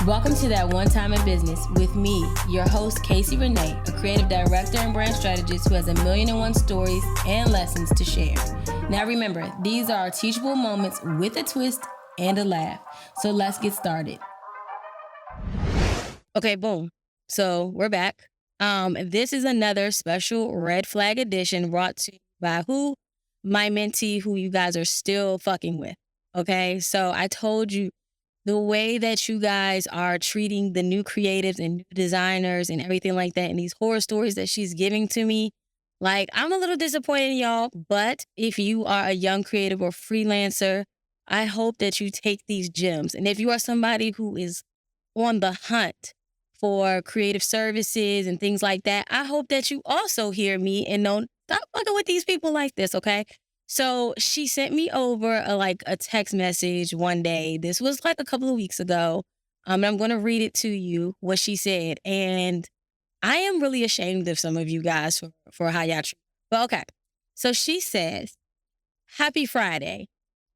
Welcome to That One Time in Business with me, your host, Casey Renee, a creative director and brand strategist who has 1,000,001 stories and lessons to share. Now remember, these are teachable moments with a twist and a laugh. So let's get started. Okay, boom. So we're back. This is another special red flag edition brought to you by who? My mentee, who you guys are still fucking with. Okay, so I told you the way that you guys are treating the new creatives and new designers and everything like that, and these horror stories that she's giving to me, like, I'm a little disappointed in y'all. But if you are a young creative or freelancer, I hope that you take these gems. And if you are somebody who is on the hunt for creative services and things like that, I hope that you also hear me and don't stop fucking with these people like this, okay? So she sent me over a text message one day. This was like a couple of weeks ago. And I'm going to read it to you, what she said. And I am really ashamed of some of you guys for how y'all treat. But okay. So she says, happy Friday.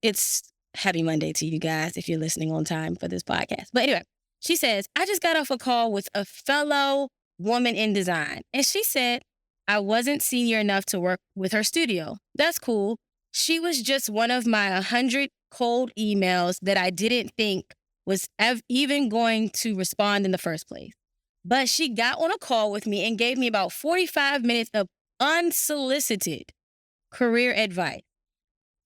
It's happy Monday to you guys if you're listening on time for this podcast. But anyway, she says, I just got off a call with a fellow woman in design. And she said, I wasn't senior enough to work with her studio. That's cool. She was just one of my 100 cold emails that I didn't think was even going to respond in the first place. But she got on a call with me and gave me about 45 minutes of unsolicited career advice.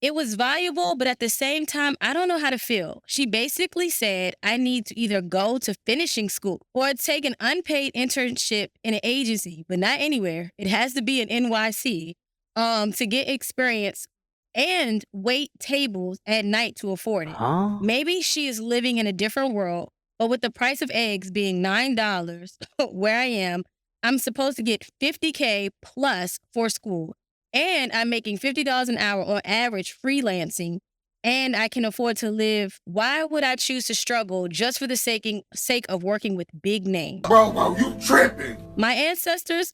It was valuable, but at the same time, I don't know how to feel. She basically said I need to either go to finishing school or take an unpaid internship in an agency, but not anywhere. It has to be an NYC to get experience and wait tables at night to afford it. Maybe she is living in a different world, but with the price of eggs being $9 where I am, I'm supposed to get $50K plus for school. And I'm making $50 an hour on average freelancing, and I can afford to live. Why would I choose to struggle just for the sake of working with big names? Bro, you tripping. My ancestors,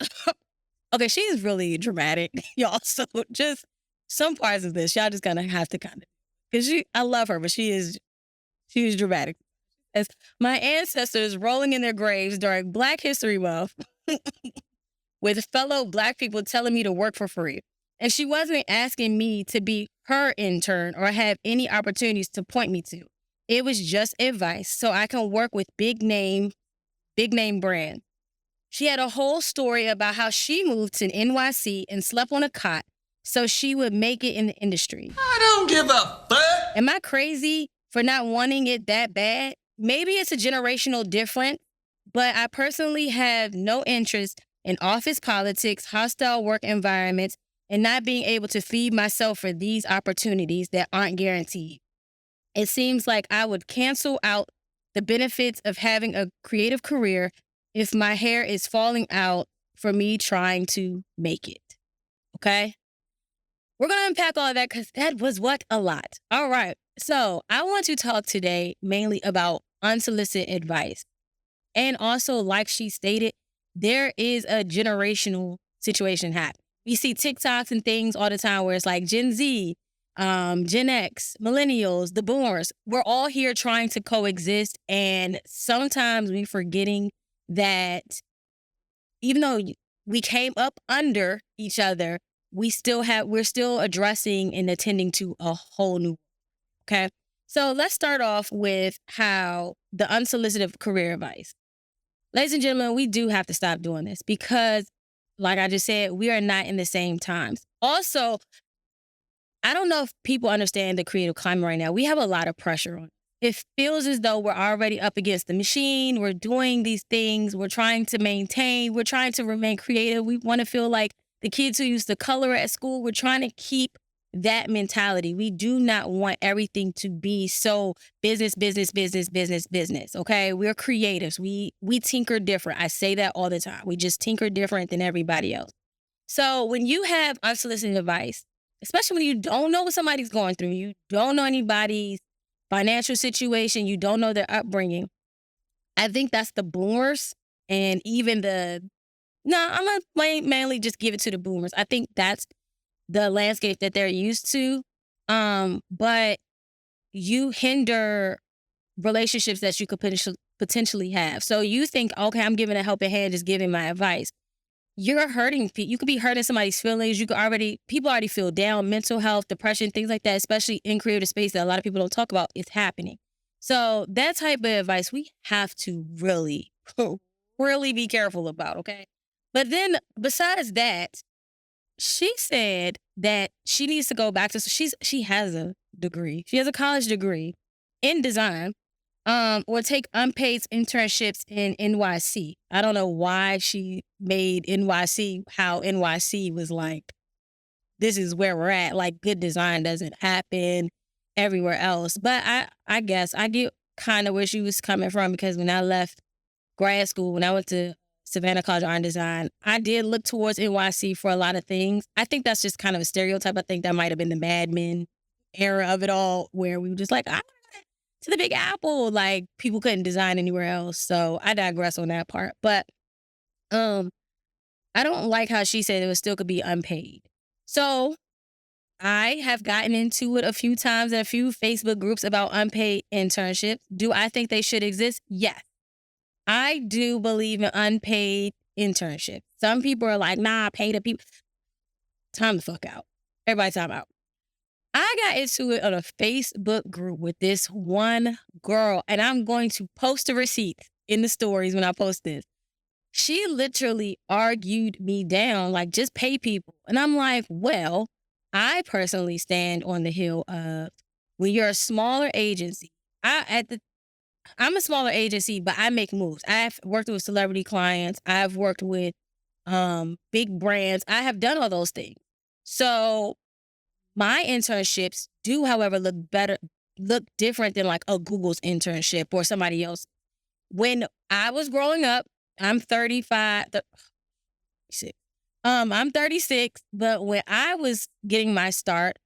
okay, she's really dramatic, y'all. So just some parts of this, y'all just gonna have to because I love her, but she is dramatic. As my ancestors rolling in their graves during Black History Month with fellow Black people telling me to work for free. And she wasn't asking me to be her intern or have any opportunities to point me to. It was just advice so I can work with big name brands. She had a whole story about how she moved to NYC and slept on a cot so she would make it in the industry. I don't give a fuck. Am I crazy for not wanting it that bad? Maybe it's a generational difference, but I personally have no interest in office politics, hostile work environments, and not being able to feed myself for these opportunities that aren't guaranteed. It seems like I would cancel out the benefits of having a creative career if my hair is falling out for me trying to make it. Okay? We're going to unpack all of that because that was a lot. All right. So I want to talk today mainly about unsolicited advice. And also, like she stated, there is a generational situation happening. We see TikToks and things all the time where it's like Gen Z, Gen X, Millennials, the Boomers. We're all here trying to coexist. And sometimes we're forgetting that even though we came up under each other, we're still addressing and attending to a whole new, okay? So let's start off with how the unsolicited career advice. Ladies and gentlemen, we do have to stop doing this because, like I just said, we are not in the same times. Also, I don't know if people understand the creative climate right now. We have a lot of pressure on it. It feels as though we're already up against the machine. We're doing these things. We're trying to maintain. We're trying to remain creative. We want to feel like the kids who used to color at school. We're trying to keep that mentality. We do not want everything to be so business, okay? We're creatives. We tinker different. I say that all the time. We just tinker different than everybody else. So when you have unsolicited advice, especially when you don't know what somebody's going through, you don't know anybody's financial situation, you don't know their upbringing, I think that's the boomers and even I'm going to mainly just give it to the boomers. I think that's the landscape that they're used to. But you hinder relationships that you could potentially have. So you think, okay, I'm giving a helping hand, just giving my advice. You're hurting people. You could be hurting somebody's feelings. People already feel down, mental health, depression, things like that, especially in creative space that a lot of people don't talk about, is happening. So that type of advice we have to really, really be careful about, okay? But then besides that, she said that she needs to go back to, she has a degree. She has a college degree in design, or take unpaid internships in NYC. I don't know why she made NYC, how NYC was like, this is where we're at. Like, good design doesn't happen everywhere else. But I guess I get kind of where she was coming from, because when I left grad school, when I went to Savannah College of Art and Design, I did look towards NYC for a lot of things. I think that's just kind of a stereotype. I think that might have been the Mad Men era of it all, where we were just like, to the Big Apple. Like, people couldn't design anywhere else. So I digress on that part. But I don't like how she said it still could be unpaid. So I have gotten into it a few times in a few Facebook groups about unpaid internships. Do I think they should exist? Yes. I do believe in unpaid internships. Some people are like, nah, pay the people. Time the fuck out. Everybody time out. I got into it on a Facebook group with this one girl, and I'm going to post a receipt in the stories when I post this. She literally argued me down, like, just pay people. And I'm like, well, I personally stand on the hill of, when you're a smaller agency, I'm a smaller agency, but I make moves. I've worked with celebrity clients. I've worked with big brands. I have done all those things. So my internships do, however, look different than like a Google's internship or somebody else. When I was growing up, I'm 35. I'm 36, but when I was getting my start,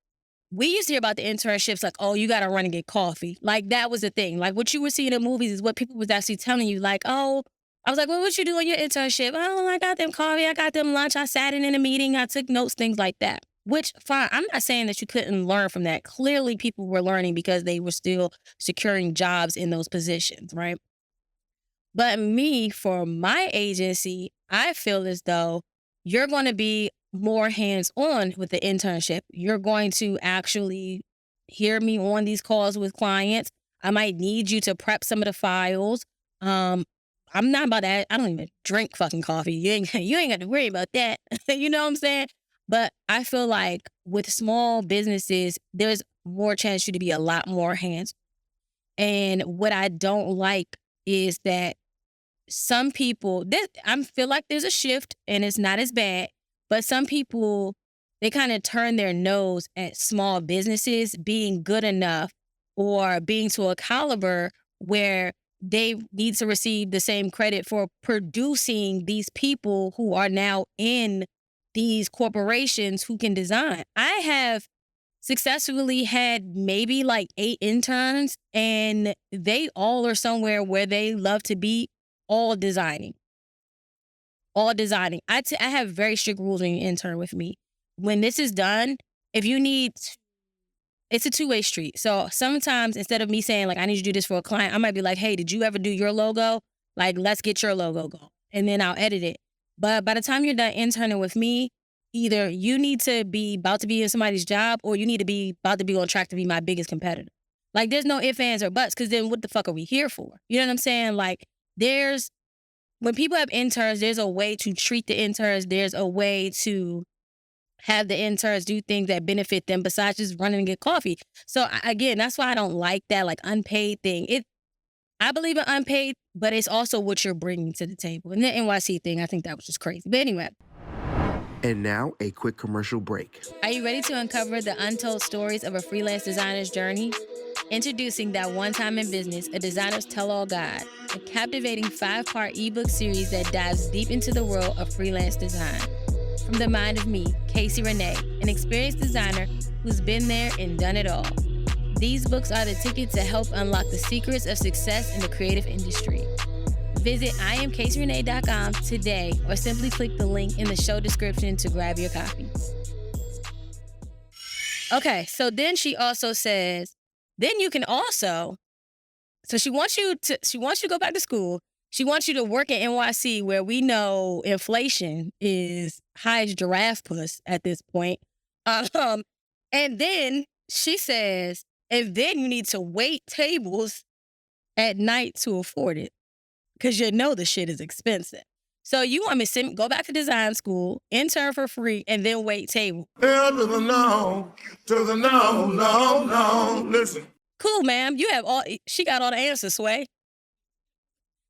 we used to hear about the internships like, oh, you got to run and get coffee. Like, that was the thing. Like, what you were seeing in movies is what people was actually telling you. Like, oh, I was like, well, what you do on your internship? Oh, I got them coffee. I got them lunch. I sat in a meeting. I took notes, things like that. Which, fine. I'm not saying that you couldn't learn from that. Clearly, people were learning because they were still securing jobs in those positions, right? But me, for my agency, I feel as though you're going to be more hands-on with the internship. You're going to actually hear me on these calls with clients. I might need you to prep some of the files. I'm not about that. I don't even drink fucking coffee. You ain't got to worry about that. You know what I'm saying? But I feel like with small businesses, there's more chance for you to be a lot more hands. And what I don't like is that some people, I feel like there's a shift and it's not as bad, but some people, they kind of turn their nose at small businesses being good enough or being to a caliber where they need to receive the same credit for producing these people who are now in these corporations who can design. I have successfully had maybe like 8 interns, and they all are somewhere where they love to be, all designing. I have very strict rules when you intern with me. When this is done, if you need, it's a two-way street. So sometimes instead of me saying like, I need you to do this for a client, I might be like, hey, did you ever do your logo? Like, let's get your logo going. And then I'll edit it. But by the time you're done interning with me, either you need to be about to be in somebody's job, or you need to be about to be on track to be my biggest competitor. Like, there's no ifs, ands, or buts, because then what the fuck are we here for? You know what I'm saying? Like, when people have interns, there's a way to treat the interns. There's a way to have the interns do things that benefit them besides just running and get coffee. So again, that's why I don't like that like unpaid thing. I believe in unpaid, but it's also what you're bringing to the table. And the NYC thing, I think that was just crazy. But anyway. And now a quick commercial break. Are you ready to uncover the untold stories of a freelance designer's journey? Introducing That One Time in Business, a designer's tell-all guide, a captivating 5-part ebook series that dives deep into the world of freelance design. From the mind of me, Casey Renee, an experienced designer who's been there and done it all. These books are the ticket to help unlock the secrets of success in the creative industry. Visit IamCaseyRenee.com today, or simply click the link in the show description to grab your copy. Okay, so then she also says, then you can also So she wants you to go back to school. She wants you to work at NYC where we know inflation is high as giraffe puss at this point. Um, and then she says, and then you need to wait tables at night to afford it because you know the shit is expensive. So you want me to go back to design school, intern for free, and then wait table. Hell to the no, no. Listen. Cool, ma'am. You have all. She got all the answers, Sway.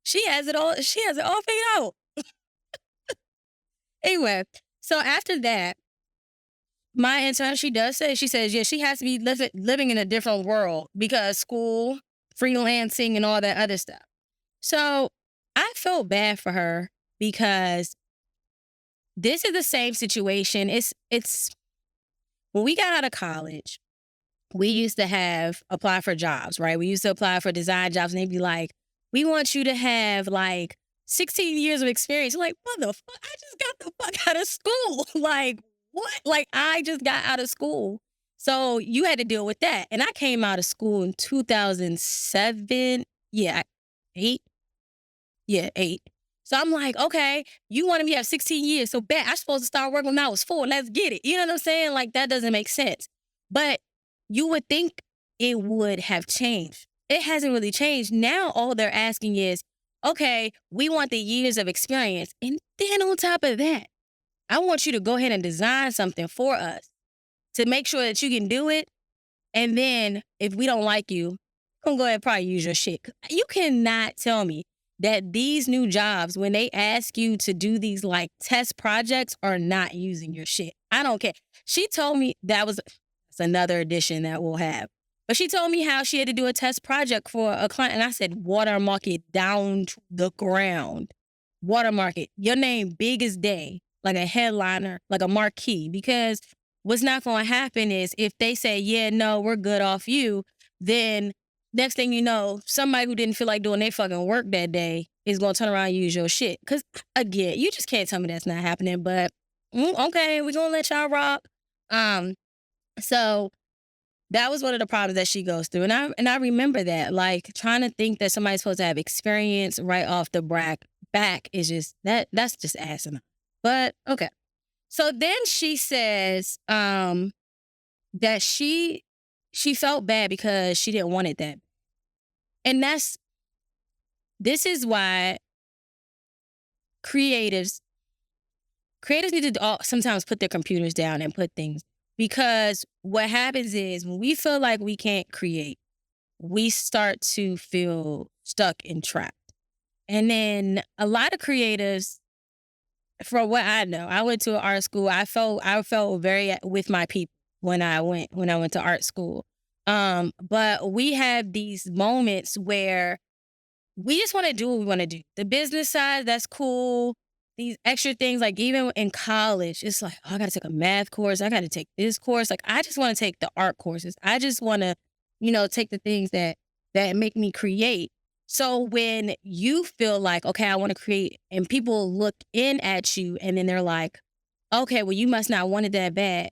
She has it all. She has it all figured out. Anyway, so after that, my intern, she says, yeah, she has to be living in a different world because school, freelancing, and all that other stuff. So I felt bad for her because this is the same situation. It's when we got out of college, we used to apply for jobs, right? We used to apply for design jobs and they'd be like, we want you to have like 16 years of experience. Like, motherfucker, I just got the fuck out of school. Like, what? Like, I just got out of school. So you had to deal with that. And I came out of school in 2007. Yeah, 8. Yeah, 8. So I'm like, okay, you wanted me to have 16 years. So bet I'm supposed to start working when I was 4. Let's get it. You know what I'm saying? Like, that doesn't make sense. But you would think it would have changed. It hasn't really changed. Now all they're asking is, okay, we want the years of experience. And then on top of that, I want you to go ahead and design something for us to make sure that you can do it. And then if we don't like you, we're going to go ahead and probably use your shit. You cannot tell me that these new jobs, when they ask you to do these like test projects, are not using your shit. I don't care. She told me that's another edition that we'll have. But she told me how she had to do a test project for a client. And I said, watermark it down to the ground. Watermark it. Your name big as day, like a headliner, like a marquee. Because what's not going to happen is if they say, yeah, no, we're good off you, then next thing you know, somebody who didn't feel like doing their fucking work that day is going to turn around and use your shit. Because, again, you just can't tell me that's not happening. But, okay, we're going to let y'all rock. So that was one of the problems that she goes through. And I remember that, like, trying to think that somebody's supposed to have experience right off the back is just, that's just asinine. But, okay. So then she says that she felt bad because she didn't want it that. And this is why creatives need to sometimes put their computers down and put things. Because what happens is when we feel like we can't create, we start to feel stuck and trapped. And then a lot of creatives, from what I know, I went to an art school. I felt very with my people when I went to art school. But we have these moments where we just want to do what we want to do. The business side, that's cool. These extra things, like even in college, it's like, oh, I got to take a math course. I got to take this course. Like, I just want to take the art courses. I just want to, take the things that make me create. So when you feel like, okay, I want to create, and people look in at you and then they're like, okay, well, you must not want it that bad.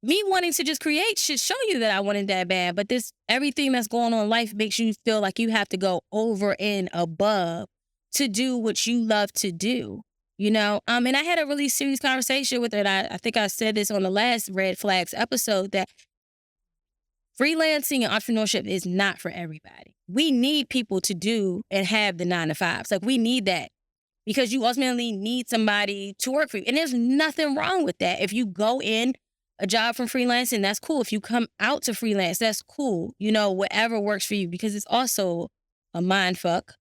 Me wanting to just create should show you that I want it that bad. But everything that's going on in life makes you feel like you have to go over and above to do what you love to do, And I had a really serious conversation with her. And I think I said this on the last Red Flags episode, that freelancing and entrepreneurship is not for everybody. We need people to do and have the 9-to-5s. Like, we need that because you ultimately need somebody to work for you. And there's nothing wrong with that. If you go in a job from freelancing, that's cool. If you come out to freelance, that's cool. Whatever works for you, because it's also a mind fuck.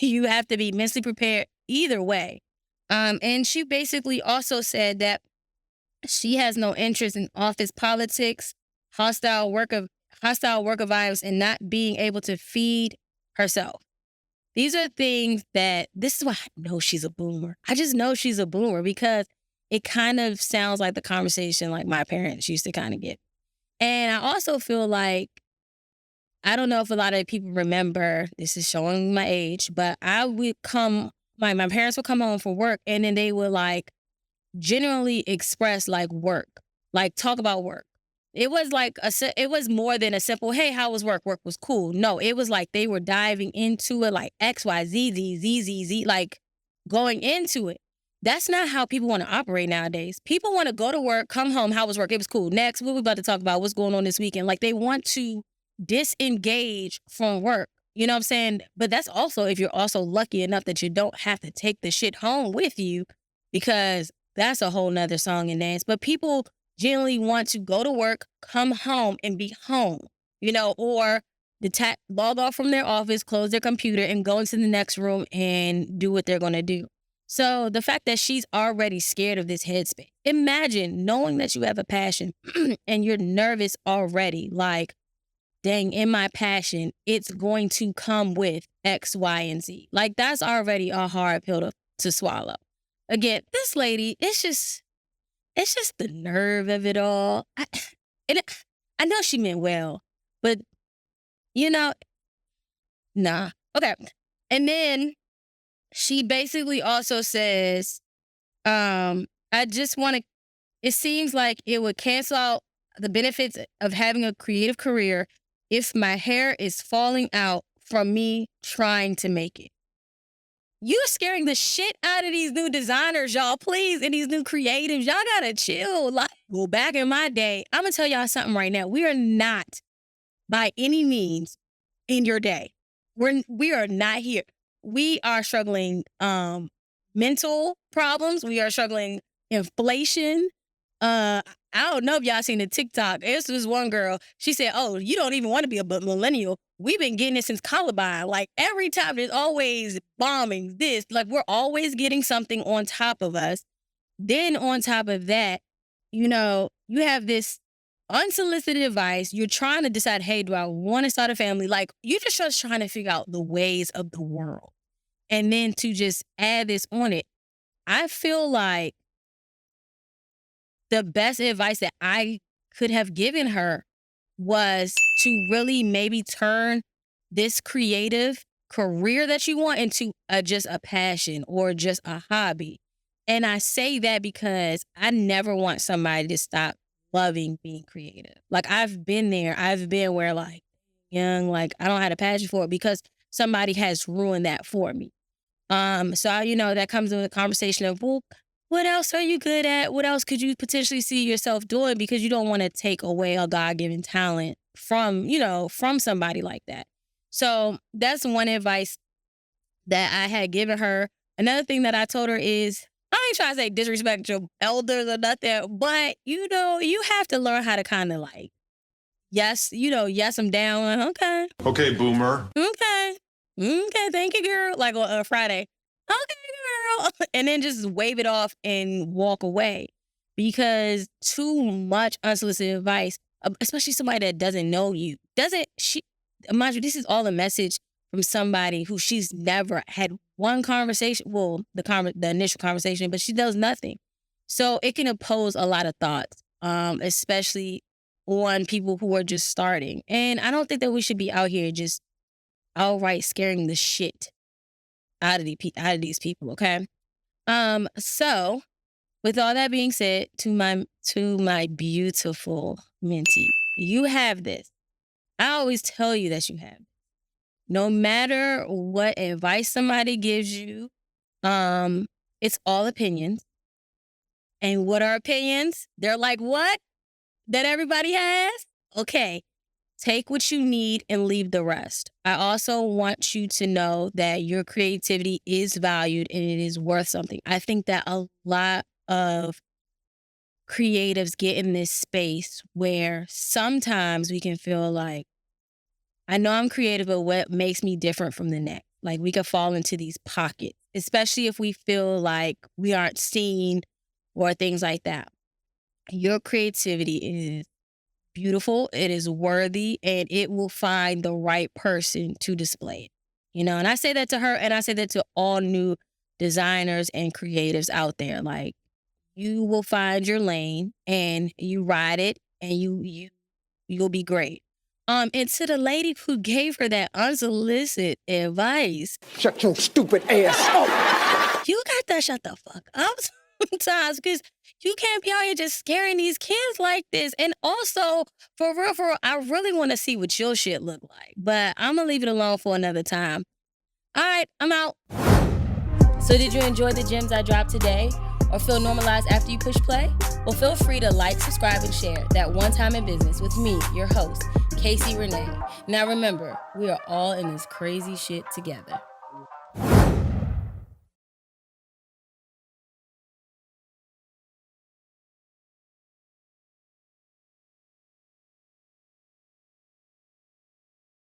You have to be mentally prepared either way. And she basically also said that she has no interest in office politics, hostile work environments, and not being able to feed herself. These are things this is why I know she's a boomer. I just know she's a boomer because it kind of sounds like the conversation like my parents used to kind of get. And I also feel like, I don't know if a lot of people remember, this is showing my age, but I would my parents would come home from work and then they would like generally express like work, like talk about work. It was like it was more than a simple, hey, how was work? Work was cool. No, it was like they were diving into it like X, Y, Z, Z, Z, Z, Z, like going into it. That's not how people want to operate nowadays. People want to go to work, come home, how was work? It was cool. Next, what we about to talk about? What's going on this weekend? Like they want to disengage from work. You know what I'm saying? But that's also if you're also lucky enough that you don't have to take the shit home with you, because that's a whole nother song and dance. But people generally want to go to work, come home, and be home, or log off from their office, close their computer, and go into the next room and do what they're going to do. So the fact that she's already scared of this headspace, imagine knowing that you have a passion and you're nervous already, like, dang, in my passion, it's going to come with X, Y, and Z. Like, that's already a hard pill to swallow. Again, this lady, it's just the nerve of it all. I know she meant well, but, nah. Okay. And then she basically also says, I just want to, it seems like it would cancel out the benefits of having a creative career if my hair is falling out from me trying to make it. You're scaring the shit out of these new designers, y'all, please, and these new creatives. Y'all gotta chill. Like, well, back in my day, I'm gonna tell y'all something right now. We are not, by any means, in your day. We are not here. We are struggling mental problems. We are struggling inflation. I don't know if y'all seen the TikTok. This was one girl. She said, oh, you don't even want to be a millennial. We've been getting it since Columbine. Like every time there's always bombings, this, like we're always getting something on top of us. Then on top of that, you have this unsolicited advice. You're trying to decide, hey, do I want to start a family? Like you're just trying to figure out the ways of the world. And then to just add this on it, I feel like the best advice that I could have given her was to really maybe turn this creative career that you want into just a passion or just a hobby. And I say that because I never want somebody to stop loving being creative. Like I've been there. I've been where like young, like I don't have a passion for it because somebody has ruined that for me. So that comes with a conversation of, well, what else are you good at? What else could you potentially see yourself doing? Because you don't want to take away a God-given talent from somebody like that. So that's one advice that I had given her. Another thing that I told her is, I ain't trying to say disrespect your elders or nothing, but you have to learn how to kind of like, yes them down. Okay. Okay, boomer. Okay, thank you, girl. Like on a Friday. Okay, girl. And then just wave it off and walk away. Because too much unsolicited advice, especially somebody that doesn't know you, mind you, this is all a message from somebody who she's never had one conversation, well, the initial conversation, but she does nothing. So it can impose a lot of thoughts, especially on people who are just starting. And I don't think that we should be out here just outright scaring the shit out of these people, okay? So with all that being said, to my beautiful mentee, you have this. I always tell you that you have. No matter what advice somebody gives you, it's all opinions. And what are opinions? They're like what? That everybody has? Okay. Take what you need and leave the rest. I also want you to know that your creativity is valued and it is worth something. I think that a lot of creatives get in this space where sometimes we can feel like, I know I'm creative, but what makes me different from the next? Like we could fall into these pockets, especially if we feel like we aren't seen or things like that. Your creativity is beautiful, it is worthy, and it will find the right person to display it. And I say that to her, and I say that to all new designers and creatives out there. Like, you will find your lane, and you ride it, and you'll be great. And to the lady who gave her that unsolicited advice, shut your stupid ass up. You got to shut the fuck up. sometimes because you can't be out here just scaring these kids like this. And also, for real, I really want to see what your shit look like. But I'm going to leave it alone for another time. All right, I'm out. So did you enjoy the gems I dropped today? Or feel normalized after you push play? Well, feel free to like, subscribe, and share that One Time in Business with me, your host, Casey Renee. Now remember, we are all in this crazy shit together.